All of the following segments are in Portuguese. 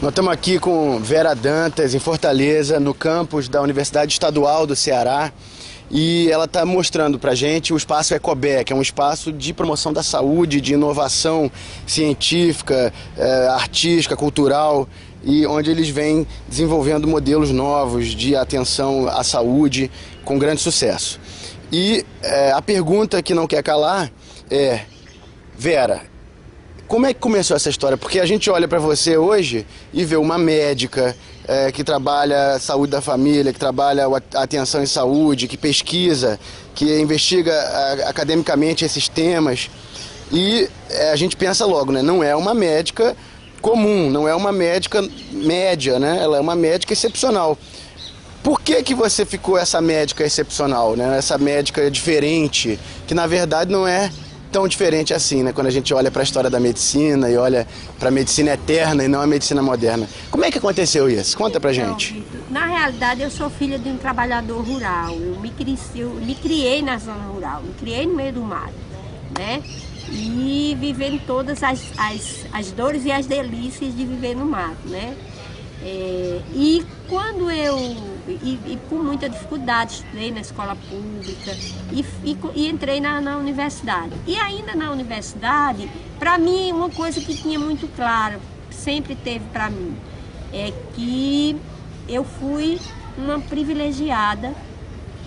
Nós estamos aqui com Vera Dantas, em Fortaleza, no campus da Universidade Estadual do Ceará. E ela está mostrando para a gente o espaço Ecobe, que é um espaço de promoção da saúde, de inovação científica, artística, cultural, e onde eles vêm desenvolvendo modelos novos de atenção à saúde com grande sucesso. E a pergunta que não quer calar é: Vera, como é que começou essa história? Porque a gente olha para você hoje e vê uma médica que trabalha a saúde da família, que trabalha a atenção em saúde, que pesquisa, que investiga academicamente esses temas. E a gente pensa logo, né? Não é uma médica comum, não é uma médica média, né? Ela é uma médica excepcional. Por que você ficou essa médica excepcional, né? Essa médica diferente, que na verdade não é tão diferente assim, né? Quando a gente olha para a história da medicina e olha para a medicina eterna e não a medicina moderna. Como é que aconteceu isso? Conta pra gente. Então, na realidade, eu sou filha de um trabalhador rural. Eu me criei na zona rural, me criei no meio do mato, né? E vivendo todas as dores e as delícias de viver no mato, né? E quando e com muita dificuldade, estudei na escola pública e entrei na universidade. E ainda na universidade, para mim, uma coisa que tinha muito clara, sempre teve para mim, é que eu fui uma privilegiada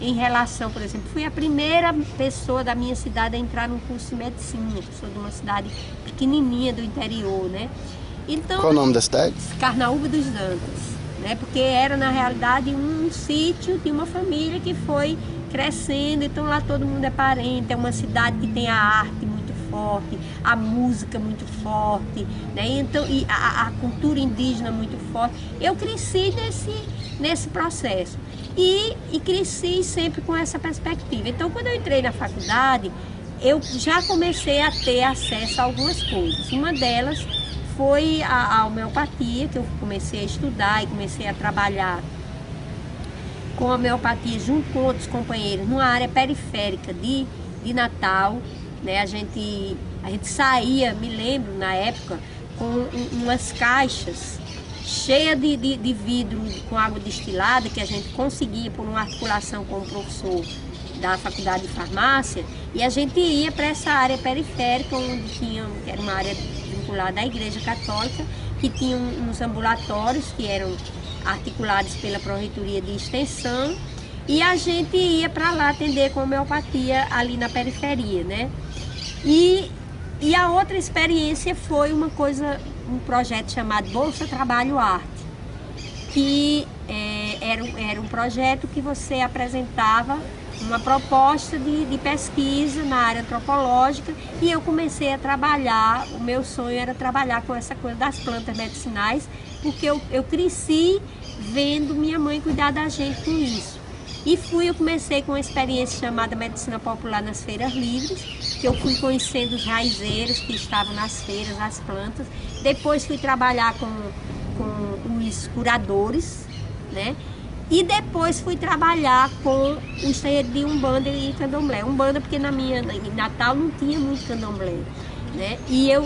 em relação, por exemplo, fui a primeira pessoa da minha cidade a entrar no curso de medicina, que sou de uma cidade pequenininha do interior, né? Então, qual o nome da cidade? Carnaúba dos Dantas, né? Porque era na realidade um sítio de uma família que foi crescendo, então lá todo mundo é parente, é uma cidade que tem a arte muito forte, a música muito forte, né? Então, e a cultura indígena muito forte. Eu cresci nesse processo e cresci sempre com essa perspectiva. Então, quando eu entrei na faculdade, eu já comecei a ter acesso a algumas coisas. Uma delas foi a homeopatia, que eu comecei a estudar e comecei a trabalhar com a homeopatia junto com outros companheiros numa área periférica de Natal, né? A gente saía, me lembro na época, com umas caixas cheias de vidro com água destilada, que a gente conseguia por uma articulação com o professor da faculdade de farmácia, e a gente ia para essa área periférica, onde era uma área vinculada à Igreja Católica, que tinha uns ambulatórios que eram articulados pela Pró-Reitoria de Extensão, e a gente ia para lá atender com homeopatia ali na periferia, né? E a outra experiência foi um projeto chamado Bolsa Trabalho Arte, que era um projeto que você apresentava uma proposta de pesquisa na área antropológica, e eu comecei a trabalhar, o meu sonho era trabalhar com essa coisa das plantas medicinais, porque eu cresci vendo minha mãe cuidar da gente com isso. E eu comecei com uma experiência chamada Medicina Popular nas Feiras Livres, que eu fui conhecendo os raizeiros que estavam nas feiras, as plantas. Depois fui trabalhar com os curadores, né? E depois fui trabalhar com os terreiros de Umbanda e Candomblé. Umbanda porque em Natal não tinha muito Candomblé, né? E eu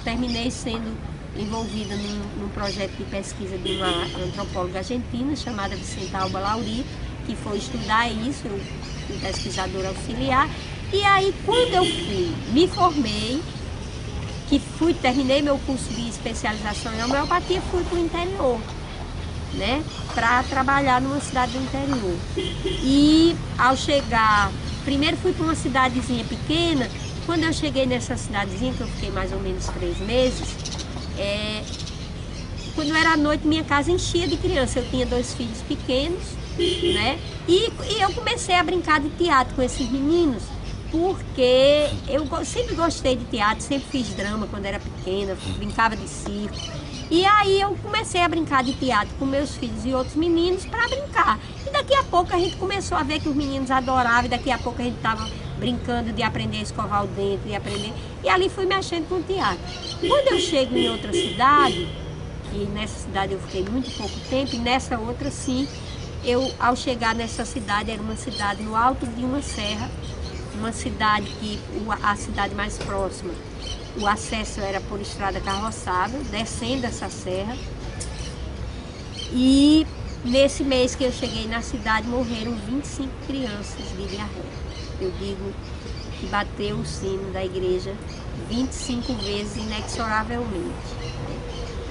terminei sendo envolvida num projeto de pesquisa de uma antropóloga argentina chamada Vicenta Alba Lauri, que foi estudar isso, eu fui pesquisadora auxiliar. E aí, quando eu me formei, terminei meu curso de especialização em homeopatia, fui para o interior, né, para trabalhar numa cidade do interior. E ao chegar, primeiro fui para uma cidadezinha pequena. Quando eu cheguei nessa cidadezinha, que eu fiquei mais ou menos 3 meses, quando era à noite, minha casa enchia de criança. Eu tinha 2 filhos pequenos, né? E eu comecei a brincar de teatro com esses meninos, porque eu sempre gostei de teatro, sempre fiz drama quando era pequena, brincava de circo. E aí eu comecei a brincar de teatro com meus filhos e outros meninos para brincar. E daqui a pouco a gente começou a ver que os meninos adoravam, e daqui a pouco a gente estava brincando de aprender a escovar o dente, de aprender. E ali fui mexendo com o teatro. Quando eu chego em outra cidade, e nessa cidade eu fiquei muito pouco tempo, e nessa outra sim, ao chegar nessa cidade, era uma cidade no alto de uma serra, uma cidade que a cidade mais próxima, o acesso era por estrada carroçável, descendo essa serra. E nesse mês que eu cheguei na cidade, morreram 25 crianças de diarreia. Eu digo que bateu o sino da igreja 25 vezes inexoravelmente.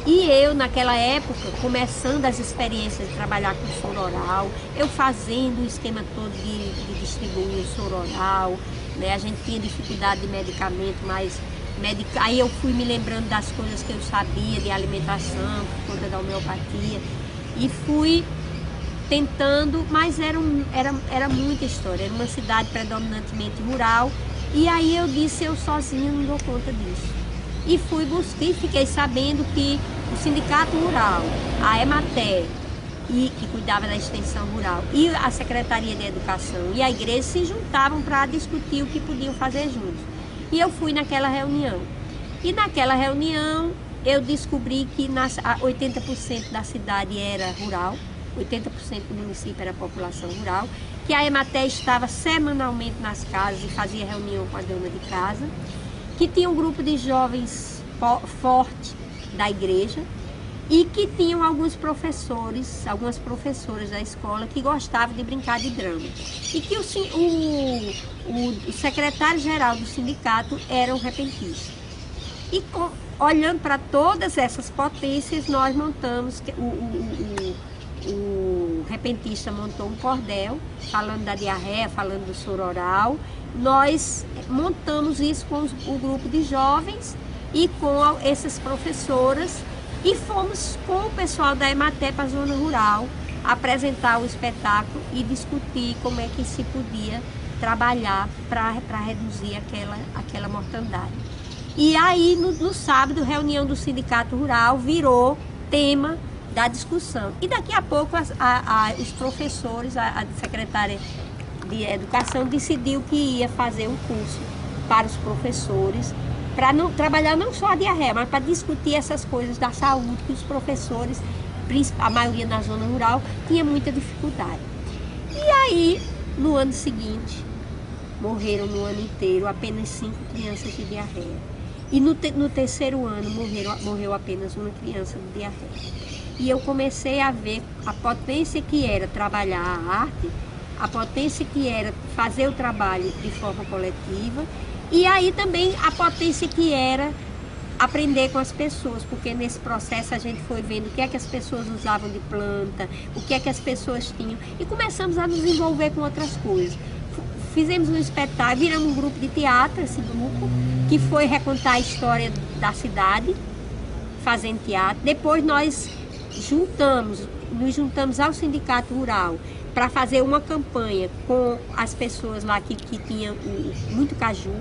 E eu, naquela época, começando as experiências de trabalhar com soro oral, eu fazendo o esquema todo de distribuir o soro oral, né? A gente tinha dificuldade de medicamento, mas aí eu fui me lembrando das coisas que eu sabia de alimentação, por conta da homeopatia, e fui tentando, mas era muita história, era uma cidade predominantemente rural, e aí eu disse, eu sozinha não dou conta disso. E fui buscar e fiquei sabendo que o Sindicato Rural, a EMATER, que cuidava da extensão rural, e a Secretaria de Educação e a igreja se juntavam para discutir o que podiam fazer juntos. E eu fui naquela reunião. E naquela reunião eu descobri que 80% da cidade era rural, 80% do município era população rural, que a EMATER estava semanalmente nas casas e fazia reunião com a dona de casa, que tinha um grupo de jovens forte da igreja e que tinham alguns professores, algumas professoras da escola que gostavam de brincar de drama. E que o secretário-geral do sindicato era um repentista. E olhando para todas essas potências, nós montamos, o repentista montou um cordel, falando da diarreia, falando do soro oral. Nós montamos isso com o grupo de jovens e com essas professoras e fomos com o pessoal da EMATER para a zona rural apresentar o espetáculo e discutir como é que se podia trabalhar para reduzir aquela mortandade. E aí no sábado, reunião do Sindicato Rural virou tema da discussão. E daqui a pouco os professores, a secretária de Educação decidiu que ia fazer um curso para os professores, para trabalhar não só a diarreia, mas para discutir essas coisas da saúde que os professores, a maioria na zona rural, tinha muita dificuldade. E aí, no ano seguinte, morreram no ano inteiro apenas 5 crianças de diarreia. E no terceiro ano morreu apenas uma criança de diarreia. E eu comecei a ver a potência que era trabalhar a arte, a potência que era fazer o trabalho de forma coletiva, e aí também a potência que era aprender com as pessoas, porque nesse processo a gente foi vendo o que é que as pessoas usavam de planta, o que é que as pessoas tinham, e começamos a nos envolver com outras coisas. Fizemos um espetáculo, viramos um grupo de teatro, esse grupo, que foi recontar a história da cidade, fazendo teatro. Depois nós nos juntamos ao Sindicato Rural para fazer uma campanha com as pessoas lá que tinham muito caju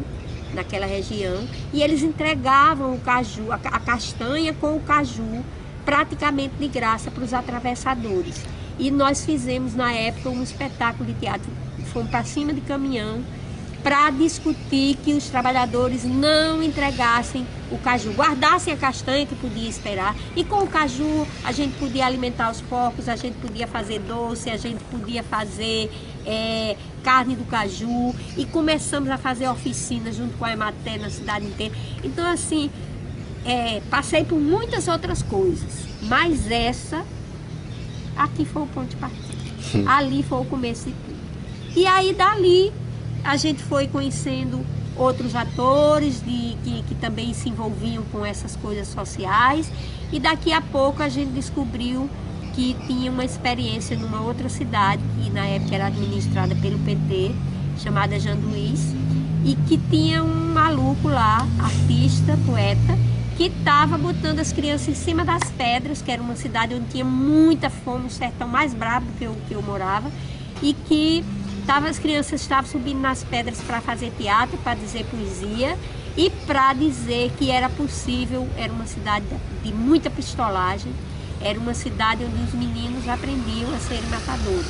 naquela região, e eles entregavam o caju, a castanha com o caju praticamente de graça para os atravessadores. E nós fizemos na época um espetáculo de teatro, fomos para cima de caminhão para discutir que os trabalhadores não entregassem o caju, guardassem a castanha que podia esperar, e com o caju a gente podia alimentar os porcos, a gente podia fazer doce, a gente podia fazer carne do caju, e começamos a fazer oficinas junto com a EMATER na cidade inteira. Então assim, passei por muitas outras coisas, mas aqui foi o ponto de partida, ali foi o começo de tudo. E aí dali a gente foi conhecendo outros atores que também se envolviam com essas coisas sociais, e daqui a pouco a gente descobriu que tinha uma experiência numa outra cidade, que na época era administrada pelo PT, chamada Janduís, e que tinha um maluco lá, artista, poeta, que estava botando as crianças em cima das pedras, que era uma cidade onde tinha muita fome, um sertão mais brabo do que eu morava, e que as crianças estavam subindo nas pedras para fazer teatro, para dizer poesia e para dizer que era possível. Era uma cidade de muita pistolagem, era uma cidade onde os meninos aprendiam a serem matadores.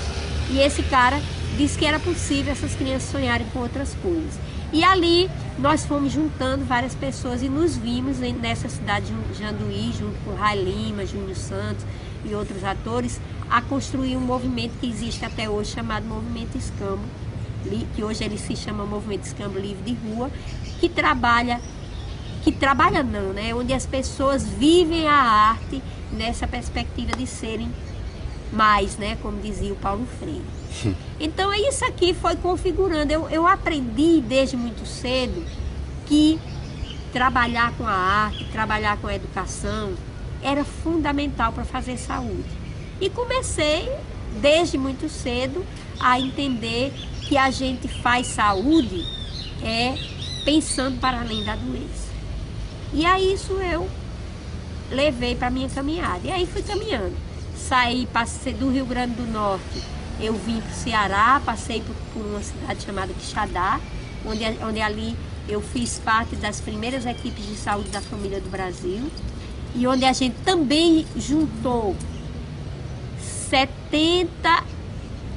E esse cara disse que era possível essas crianças sonharem com outras coisas. E ali nós fomos juntando várias pessoas e nos vimos nessa cidade de Janduí, junto com Ray Lima, Júnior Santos e outros atores, a construir um movimento que existe até hoje, chamado Movimento Escambo, que hoje ele se chama Movimento Escambo Livre de Rua, que trabalha não, né? Onde as pessoas vivem a arte nessa perspectiva de serem mais, né? Como dizia o Paulo Freire. Então isso aqui foi configurando. Eu aprendi desde muito cedo que trabalhar com a arte, trabalhar com a educação era fundamental para fazer saúde. E comecei desde muito cedo a entender que a gente faz saúde pensando para além da doença. E aí isso eu levei para a minha caminhada. E aí fui caminhando. Saí, passei do Rio Grande do Norte, eu vim para o Ceará, passei por uma cidade chamada Quixadá, onde ali eu fiz parte das primeiras equipes de saúde da família do Brasil, e onde a gente também juntou 70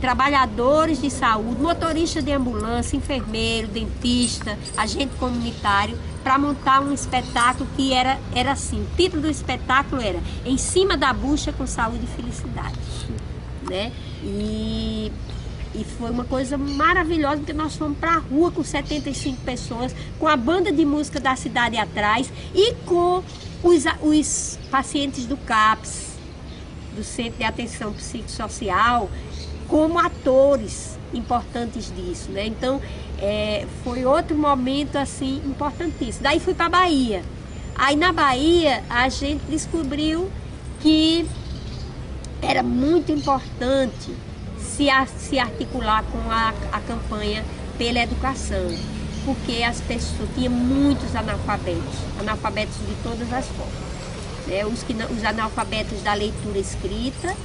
trabalhadores de saúde, motorista de ambulância, enfermeiro, dentista, agente comunitário, para montar um espetáculo que era assim, o título do espetáculo era Em Cima da Bucha com Saúde e Felicidade, né? E foi uma coisa maravilhosa, porque nós fomos para a rua com 75 pessoas, com a banda de música da cidade atrás e com os pacientes do CAPS, do Centro de Atenção Psicossocial, como atores importantes disso, né? Então, foi outro momento, assim, importantíssimo. Daí fui para a Bahia. Aí, na Bahia, a gente descobriu que era muito importante se articular com a campanha pela educação, porque as pessoas, tinha muitos analfabetos de todas as formas, né? Os analfabetos da leitura escrita,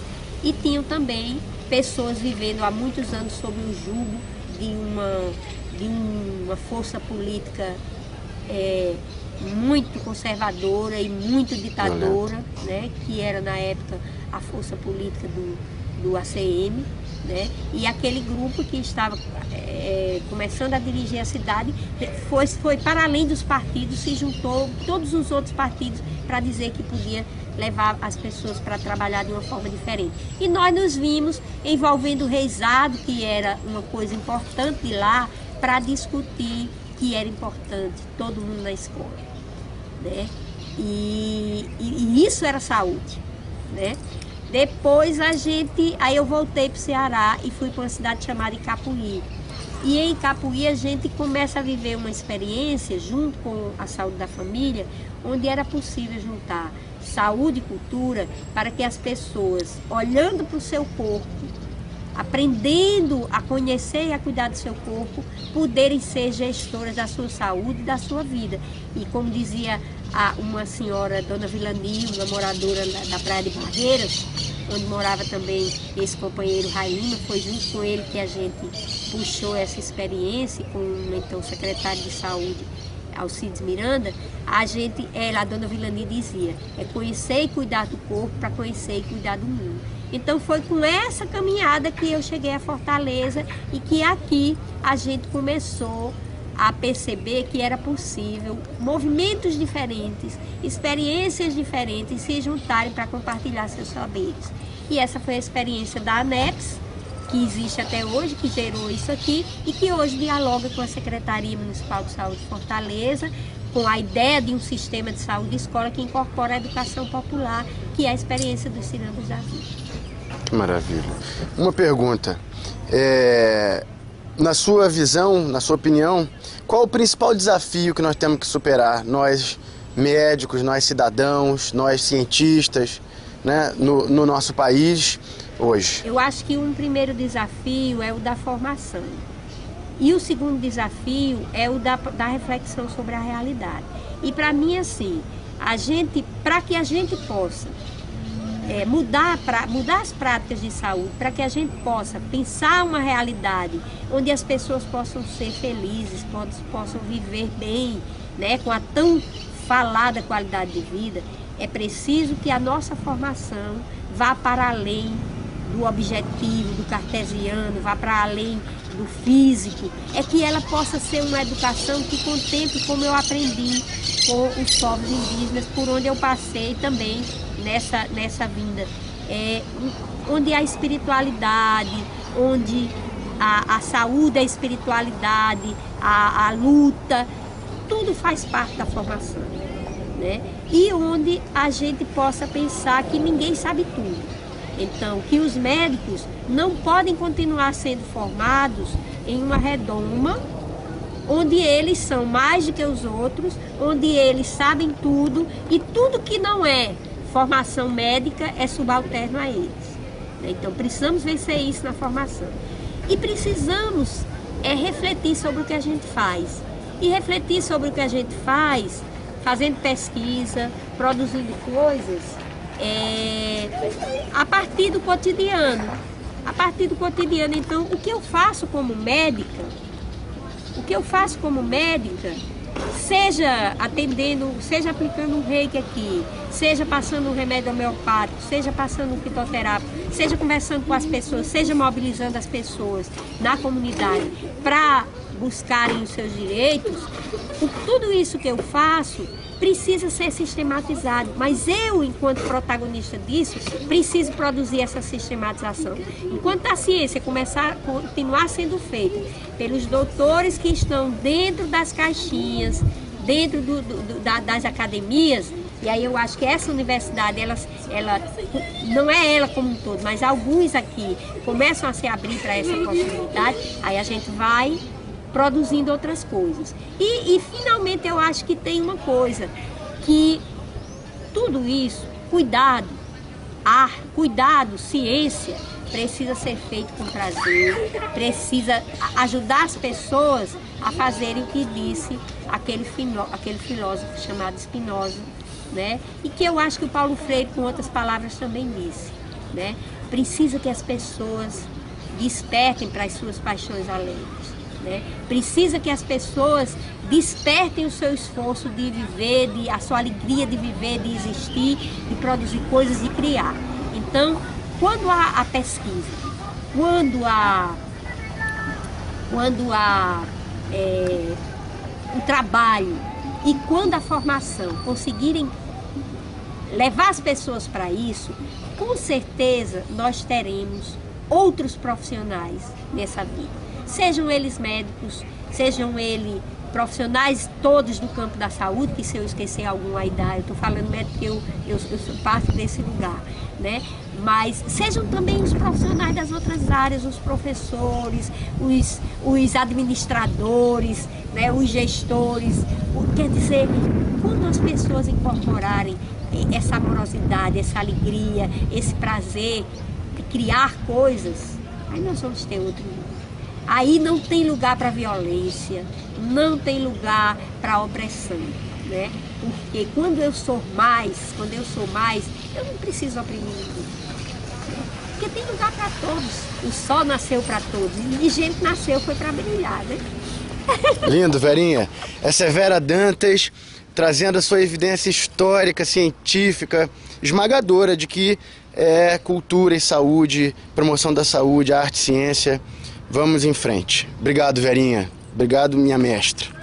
e tinham também pessoas vivendo há muitos anos sob o jugo de uma força política muito conservadora e muito ditadora, né? Que era na época a força política do ACM, né? E aquele grupo que estava começando a dirigir a cidade foi para além dos partidos, se juntou todos os outros partidos para dizer que podia levar as pessoas para trabalhar de uma forma diferente. E nós nos vimos envolvendo o reizado, que era uma coisa importante de lá, para discutir que era importante todo mundo na escola, né? E isso era saúde, né? Depois aí eu voltei para o Ceará e fui para uma cidade chamada Icapuí. E em Icapuí a gente começa a viver uma experiência junto com a saúde da família, onde era possível juntar saúde e cultura para que as pessoas, olhando para o seu corpo, aprendendo a conhecer e a cuidar do seu corpo, poderem ser gestoras da sua saúde e da sua vida. E como dizia uma senhora, Dona Vilani, uma moradora da Praia de Barreiras, onde morava também esse companheiro Raima, foi junto com ele que a gente puxou essa experiência com o então secretário de Saúde, Alcides Miranda. A Dona Vilani dizia, conhecer e cuidar do corpo para conhecer e cuidar do mundo. Então foi com essa caminhada que eu cheguei a Fortaleza e que aqui a gente começou a perceber que era possível movimentos diferentes, experiências diferentes se juntarem para compartilhar seus saberes. E essa foi a experiência da ANEPS, que existe até hoje, que gerou isso aqui e que hoje dialoga com a Secretaria Municipal de Saúde de Fortaleza, com a ideia de um sistema de saúde escola que incorpora a educação popular, que é a experiência dos Cirambos da Vida. Maravilha. Uma pergunta. Na sua visão, na sua opinião, qual o principal desafio que nós temos que superar? Nós médicos, nós cidadãos, nós cientistas, né, no nosso país hoje? Eu acho que um primeiro desafio é o da formação. E o segundo desafio é o da reflexão sobre a realidade. E para mim, assim, para que a gente possa mudar as práticas de saúde, para que a gente possa pensar uma realidade onde as pessoas possam ser felizes, possam viver bem, né, com a tão falada qualidade de vida, é preciso que a nossa formação vá para além do objetivo, do cartesiano, vá para além do físico, que ela possa ser uma educação que contemple como eu aprendi com os povos indígenas, por onde eu passei também nessa vinda, onde a espiritualidade, onde a saúde, a espiritualidade, a luta, tudo faz parte da formação, né? E onde a gente possa pensar que ninguém sabe tudo. Então, que os médicos não podem continuar sendo formados em uma redoma, onde eles são mais do que os outros, onde eles sabem tudo, e tudo que não é formação médica é subalterno a eles. Então, precisamos vencer isso na formação. E precisamos refletir sobre o que a gente faz. E refletir sobre o que a gente faz, fazendo pesquisa, produzindo coisas, a partir do cotidiano. A partir do cotidiano. Então, o que eu faço como médica, seja atendendo, seja aplicando um reiki aqui, seja passando um remédio homeopático, seja passando um fitoterápico, seja conversando com as pessoas, seja mobilizando as pessoas na comunidade para buscarem os seus direitos, tudo isso que eu faço precisa ser sistematizado, mas eu, enquanto protagonista disso, preciso produzir essa sistematização. Enquanto a ciência continuar sendo feita pelos doutores que estão dentro das caixinhas, dentro das academias, e aí eu acho que essa universidade, ela não é ela como um todo, mas alguns aqui começam a se abrir para essa possibilidade, aí a gente vai produzindo outras coisas. E finalmente eu acho que tem uma coisa, que tudo isso, cuidado, ciência, precisa ser feito com prazer, precisa ajudar as pessoas a fazerem o que disse aquele filósofo chamado Spinoza, né? E que eu acho que o Paulo Freire, com outras palavras, também disse, né? Precisa que as pessoas despertem para as suas paixões alegres, né? Precisa que as pessoas despertem o seu esforço de viver, a sua alegria de viver, de existir, de produzir coisas, de criar. Então, quando a pesquisa, quando o trabalho e quando a formação conseguirem levar as pessoas para isso, com certeza nós teremos outros profissionais nessa vida. Sejam eles médicos, sejam eles profissionais todos do campo da saúde, que se eu esquecer algum aí dá, eu estou falando médico porque eu sou parte desse lugar, né? Mas sejam também os profissionais das outras áreas, os professores, os administradores, né? Os gestores. Quer dizer, quando as pessoas incorporarem essa amorosidade, essa alegria, esse prazer de criar coisas, aí nós vamos ter outro mundo. Aí não tem lugar para violência, não tem lugar para opressão, né? Porque quando eu sou mais, eu não preciso oprimir ninguém. Porque tem lugar para todos. O sol nasceu para todos e gente nasceu foi para brilhar, né? Lindo, Verinha. Essa é Vera Dantas, trazendo a sua evidência histórica, científica, esmagadora de que cultura e saúde, promoção da saúde, arte e ciência. Vamos em frente. Obrigado, Verinha. Obrigado, minha mestra.